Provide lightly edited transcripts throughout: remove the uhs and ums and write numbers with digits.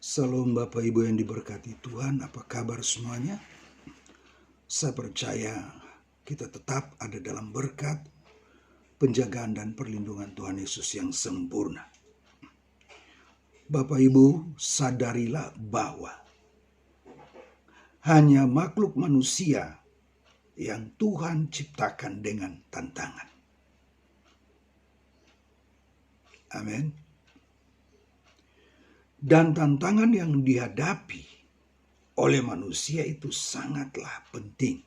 Salam Bapak Ibu yang diberkati Tuhan, apa kabar semuanya? Saya percaya kita tetap ada dalam berkat, penjagaan dan perlindungan Tuhan Yesus yang sempurna. Bapak Ibu, sadarilah bahwa hanya makhluk manusia yang Tuhan ciptakan dengan tantangan. Amin. Dan tantangan yang dihadapi oleh manusia itu sangatlah penting.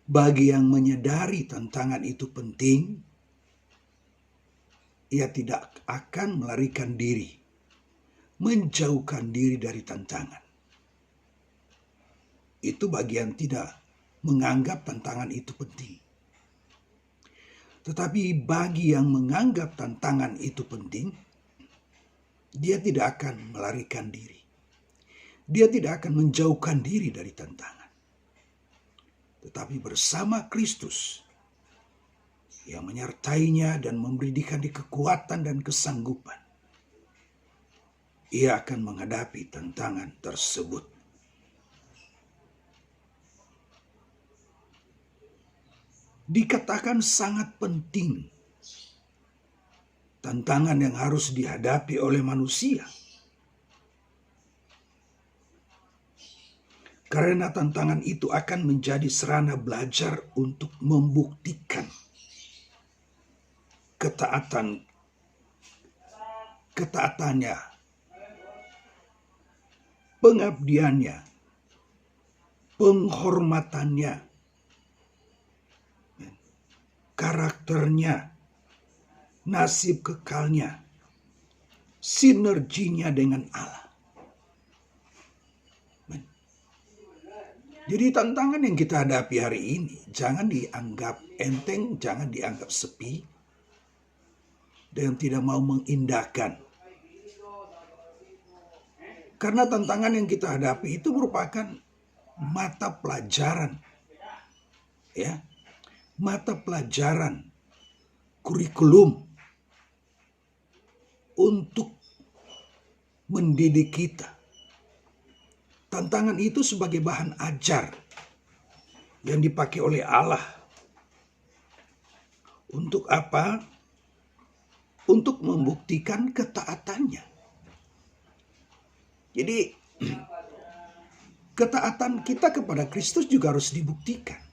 Bagi yang menyadari tantangan itu penting, ia tidak akan melarikan diri, menjauhkan diri dari tantangan. Itu bagi yang tidak menganggap tantangan itu penting. Tetapi bagi yang menganggap tantangan itu penting, dia tidak akan melarikan diri. Dia tidak akan menjauhkan diri dari tantangan. Tetapi bersama Kristus yang menyertainya dan memberikan dia kekuatan dan kesanggupan, ia akan menghadapi tantangan tersebut. Dikatakan sangat penting tantangan yang harus dihadapi oleh manusia. Karena tantangan itu akan menjadi sarana belajar untuk membuktikan ketaatannya, pengabdiannya, penghormatannya, karakternya, nasib kekalnya, sinerginya dengan Allah. Jadi tantangan yang kita hadapi hari ini jangan dianggap enteng, jangan dianggap sepi, dan tidak mau mengindahkan. Karena tantangan yang kita hadapi itu merupakan mata pelajaran, ya. Mata pelajaran kurikulum untuk mendidik kita. Tantangan itu sebagai bahan ajar yang dipakai oleh Allah. Untuk apa? Untuk membuktikan ketaatannya. Jadi ketaatan kita kepada Kristus juga harus dibuktikan.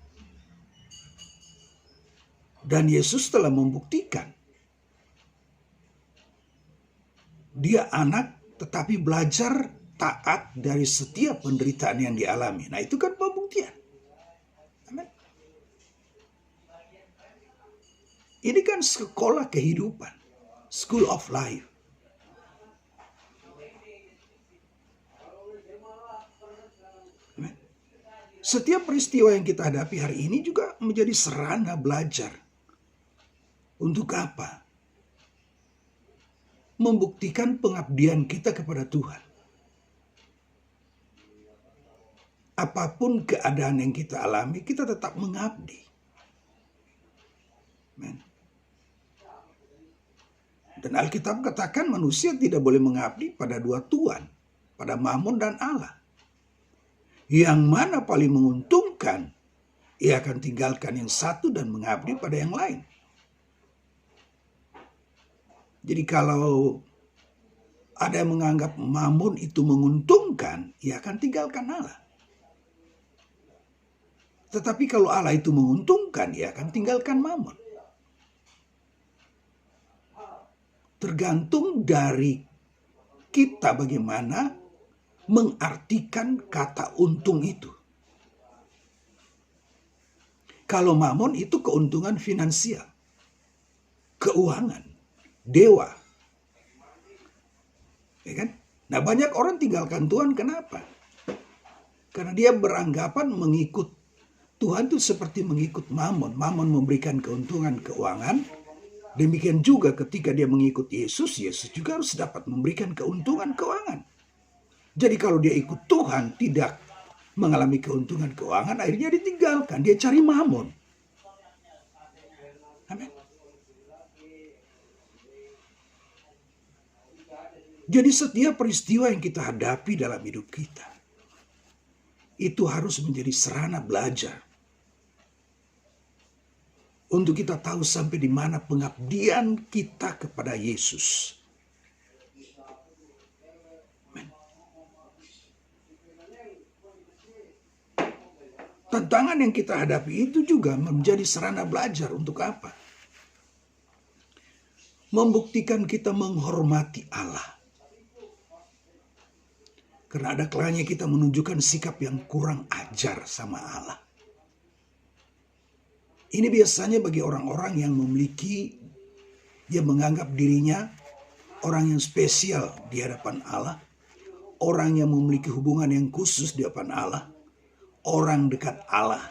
Dan Yesus telah membuktikan. Dia anak tetapi belajar taat dari setiap penderitaan yang dialami. Nah, itu kan pembuktian. Amin. Ini kan sekolah kehidupan. School of life. Amin. Setiap peristiwa yang kita hadapi hari ini juga menjadi sarana belajar. Untuk apa? Membuktikan pengabdian kita kepada Tuhan. Apapun keadaan yang kita alami, kita tetap mengabdi. Amen. Dan Alkitab katakan manusia tidak boleh mengabdi pada dua tuan, pada Mammon dan Allah. Yang mana paling menguntungkan, ia akan tinggalkan yang satu dan mengabdi pada yang lain. Jadi kalau ada yang menganggap Mammon itu menguntungkan, ia akan tinggalkan Allah. Tetapi kalau Allah itu menguntungkan, ia akan tinggalkan Mammon. Tergantung dari kita bagaimana mengartikan kata untung itu. Kalau Mammon itu keuntungan finansial, keuangan, dewa. Ya kan? Nah, banyak orang tinggalkan Tuhan, kenapa? Karena dia beranggapan mengikut Tuhan itu seperti mengikut Mammon. Mammon memberikan keuntungan keuangan. Demikian juga ketika dia mengikut Yesus, Yesus juga harus dapat memberikan keuntungan keuangan. Jadi kalau dia ikut Tuhan tidak mengalami keuntungan keuangan, akhirnya ditinggalkan. Dia cari Mammon. Amin. Jadi setiap peristiwa yang kita hadapi dalam hidup kita, itu harus menjadi sarana belajar. Untuk kita tahu sampai di mana pengabdian kita kepada Yesus. Amen. Tantangan yang kita hadapi itu juga menjadi sarana belajar untuk apa? Membuktikan kita menghormati Allah. Karena ada kalanya kita menunjukkan sikap yang kurang ajar sama Allah. Ini biasanya bagi orang-orang yang menganggap dirinya orang yang spesial di hadapan Allah, orang yang memiliki hubungan yang khusus di hadapan Allah, orang dekat Allah.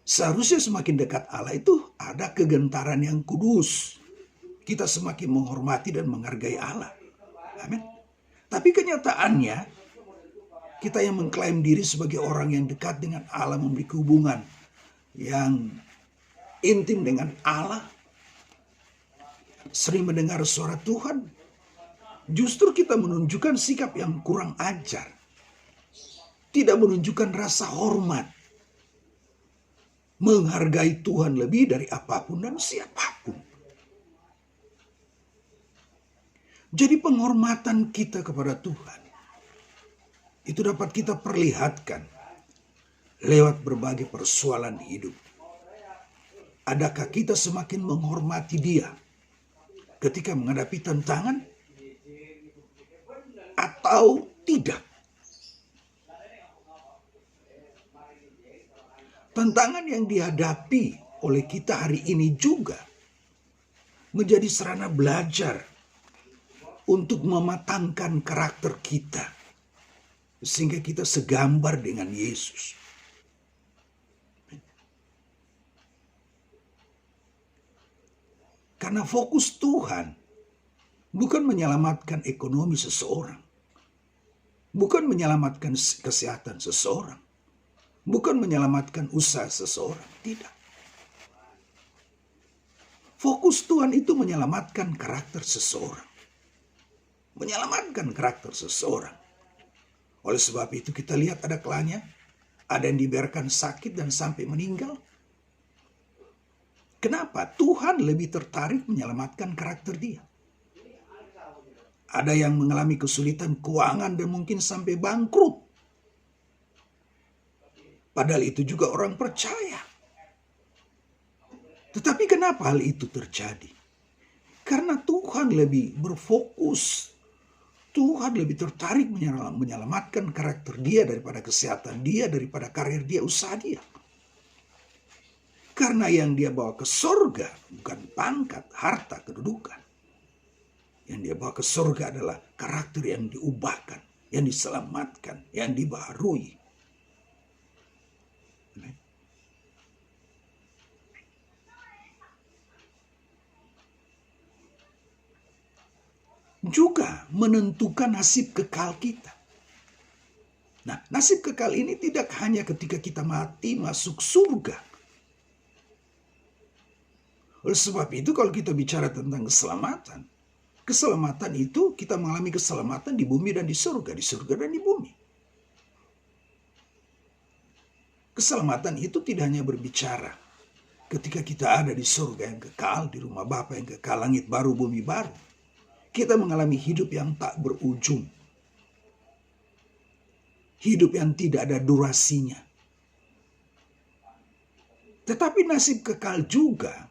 Seharusnya semakin dekat Allah itu ada kegentaran yang kudus. Kita semakin menghormati dan menghargai Allah. Amin. Tapi kenyataannya, kita yang mengklaim diri sebagai orang yang dekat dengan Allah, memiliki hubungan yang intim dengan Allah, sering mendengar suara Tuhan, justru kita menunjukkan sikap yang kurang ajar. Tidak menunjukkan rasa hormat. Menghargai Tuhan lebih dari apapun dan siapapun. Jadi penghormatan kita kepada Tuhan itu dapat kita perlihatkan lewat berbagai persoalan hidup. Adakah kita semakin menghormati Dia ketika menghadapi tantangan atau tidak? Tantangan yang dihadapi oleh kita hari ini juga menjadi sarana belajar untuk mematangkan karakter kita sehingga kita segambar dengan Yesus. Karena fokus Tuhan bukan menyelamatkan ekonomi seseorang, bukan menyelamatkan kesehatan seseorang, bukan menyelamatkan usaha seseorang, tidak. Fokus Tuhan itu menyelamatkan karakter seseorang. Menyelamatkan karakter seseorang. Oleh sebab itu kita lihat ada kalanya, ada yang dibiarkan sakit dan sampai meninggal. Kenapa? Tuhan lebih tertarik menyelamatkan karakter dia. Ada yang mengalami kesulitan keuangan dan mungkin sampai bangkrut. Padahal itu juga orang percaya. Tetapi kenapa hal itu terjadi? Karena Tuhan lebih berfokus. Tuhan lebih tertarik menyelamatkan karakter dia daripada kesehatan dia, daripada karir dia, usaha dia. Karena yang dia bawa ke surga bukan pangkat, harta, kedudukan. Yang dia bawa ke surga adalah karakter yang diubahkan, yang diselamatkan, yang dibaharui. Juga menentukan nasib kekal kita. Nah, nasib kekal ini tidak hanya ketika kita mati masuk surga. Oleh sebab itu kalau kita bicara tentang keselamatan, keselamatan itu kita mengalami keselamatan di bumi dan di surga dan di bumi. Keselamatan itu tidak hanya berbicara ketika kita ada di surga yang kekal, di rumah Bapa yang kekal, langit baru, bumi baru. Kita mengalami hidup yang tak berujung. Hidup yang tidak ada durasinya. Tetapi nasib kekal juga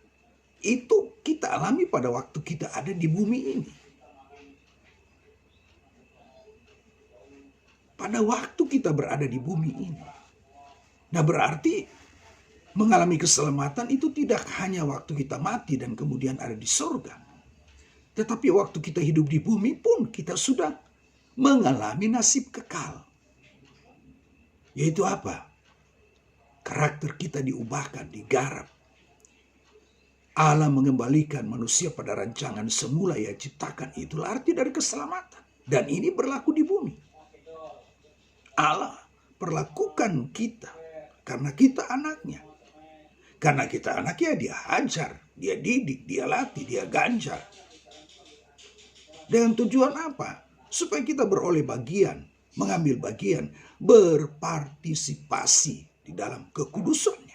itu kita alami pada waktu kita ada di bumi ini. Pada waktu kita berada di bumi ini. Nah berarti mengalami keselamatan itu tidak hanya waktu kita mati dan kemudian ada di surga. Tetapi waktu kita hidup di bumi pun kita sudah mengalami nasib kekal. Yaitu apa? Karakter kita diubahkan, digarap. Allah mengembalikan manusia pada rancangan semula yang ciptakan. Itulah arti dari keselamatan. Dan ini berlaku di bumi. Allah perlakukan kita karena kita anaknya. Karena kita anaknya dia hajar, dia didik, dia latih, dia ganjar. Dengan tujuan apa? Supaya kita beroleh bagian, mengambil bagian, berpartisipasi di dalam kekudusannya.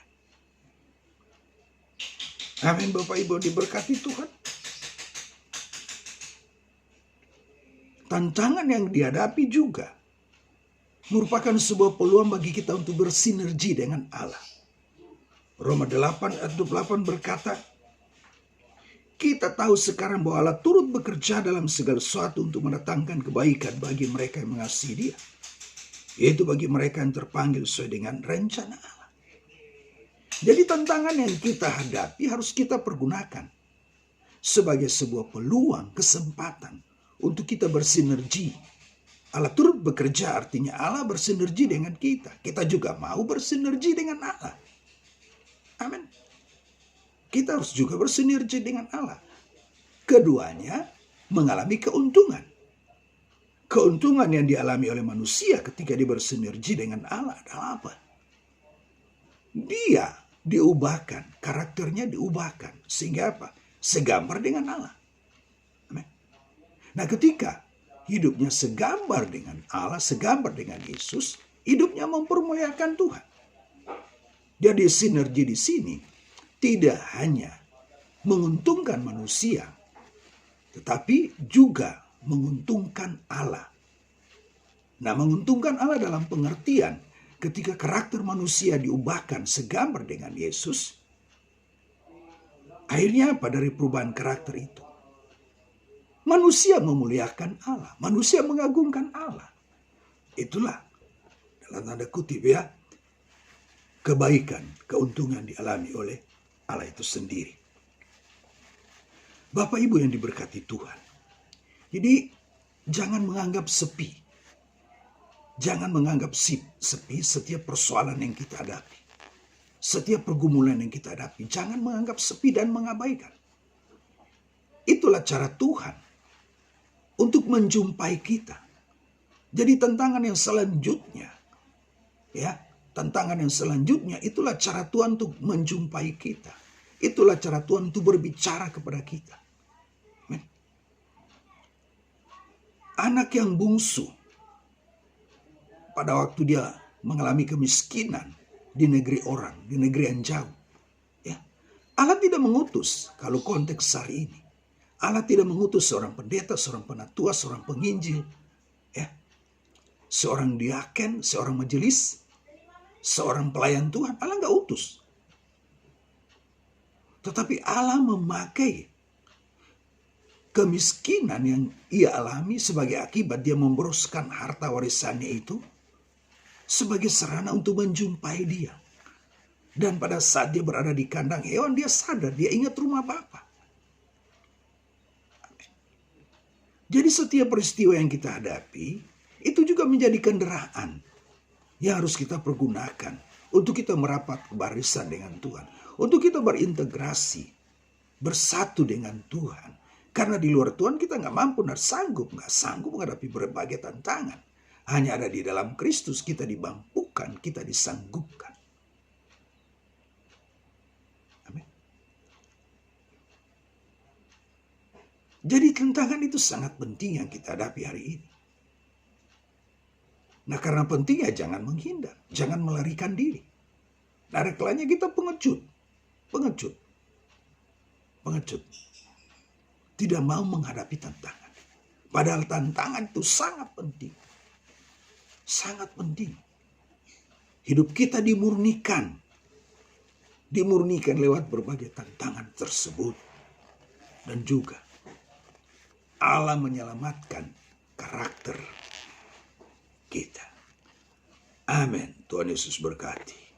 Amin, Bapak Ibu diberkati Tuhan. Tantangan yang dihadapi juga merupakan sebuah peluang bagi kita untuk bersinergi dengan Allah. Roma 8 ayat 28 berkata, kita tahu sekarang bahwa Allah turut bekerja dalam segala sesuatu untuk mendatangkan kebaikan bagi mereka yang mengasihi Dia, yaitu bagi mereka yang terpanggil sesuai dengan rencana Allah. Jadi tantangan yang kita hadapi harus kita pergunakan sebagai sebuah peluang, kesempatan untuk kita bersinergi. Allah turut bekerja artinya Allah bersinergi dengan kita. Kita juga mau bersinergi dengan Allah. Amin. Kita harus juga bersinergi dengan Allah. Keduanya mengalami keuntungan. Keuntungan yang dialami oleh manusia ketika dia bersinergi dengan Allah adalah apa? Dia diubahkan, karakternya diubahkan. Sehingga apa? Segambar dengan Allah. Amin. Nah, ketika hidupnya segambar dengan Allah, segambar dengan Yesus, hidupnya mempermuliakan Tuhan. Jadi sinergi di sini tidak hanya menguntungkan manusia, tetapi juga menguntungkan Allah. Nah, menguntungkan Allah dalam pengertian ketika karakter manusia diubahkan segambar dengan Yesus, akhirnya apa dari perubahan karakter itu? Manusia memuliakan Allah, manusia mengagungkan Allah. Itulah dalam tanda kutip ya, kebaikan, keuntungan dialami oleh Allah itu sendiri. Bapak Ibu yang diberkati Tuhan. Jadi jangan menganggap sepi. Jangan menganggap sepi setiap persoalan yang kita hadapi. Setiap pergumulan yang kita hadapi. Jangan menganggap sepi dan mengabaikan. Itulah cara Tuhan untuk menjumpai kita. Jadi tantangan yang selanjutnya, ya, tantangan yang selanjutnya itulah cara Tuhan untuk menjumpai kita. Itulah cara Tuhan untuk berbicara kepada kita. Amen. Anak yang bungsu pada waktu dia mengalami kemiskinan di negeri orang, di negeri yang jauh, ya, Allah tidak mengutus kalau konteks hari ini. Allah tidak mengutus seorang pendeta, seorang penatua, seorang penginjil, ya, seorang diaken, seorang majelis, seorang pelayan Tuhan. Allah nggak utus. Tetapi Allah memakai kemiskinan yang ia alami sebagai akibat dia memboroskan harta warisannya itu sebagai sarana untuk menjumpai dia. Dan pada saat dia berada di kandang hewan, dia sadar, dia ingat rumah Bapa. Jadi setiap peristiwa yang kita hadapi itu juga menjadi kendaraan yang harus kita pergunakan untuk kita merapat ke barisan dengan Tuhan. Untuk kita berintegrasi, bersatu dengan Tuhan. Karena di luar Tuhan kita nggak mampu dan nggak sanggup menghadapi berbagai tantangan. Hanya ada di dalam Kristus kita dimampukan, kita disanggupkan. Amin. Jadi tantangan itu sangat penting yang kita hadapi hari ini. Nah, karena pentingnya jangan menghindar, jangan melarikan diri. Nah, ada kalanya kita pengecut. Tidak mau menghadapi tantangan. Padahal tantangan itu sangat penting. Sangat penting. Hidup kita dimurnikan. Dimurnikan lewat berbagai tantangan tersebut. Dan juga Allah menyelamatkan karakter kita. Amin. Tuhan Yesus berkati.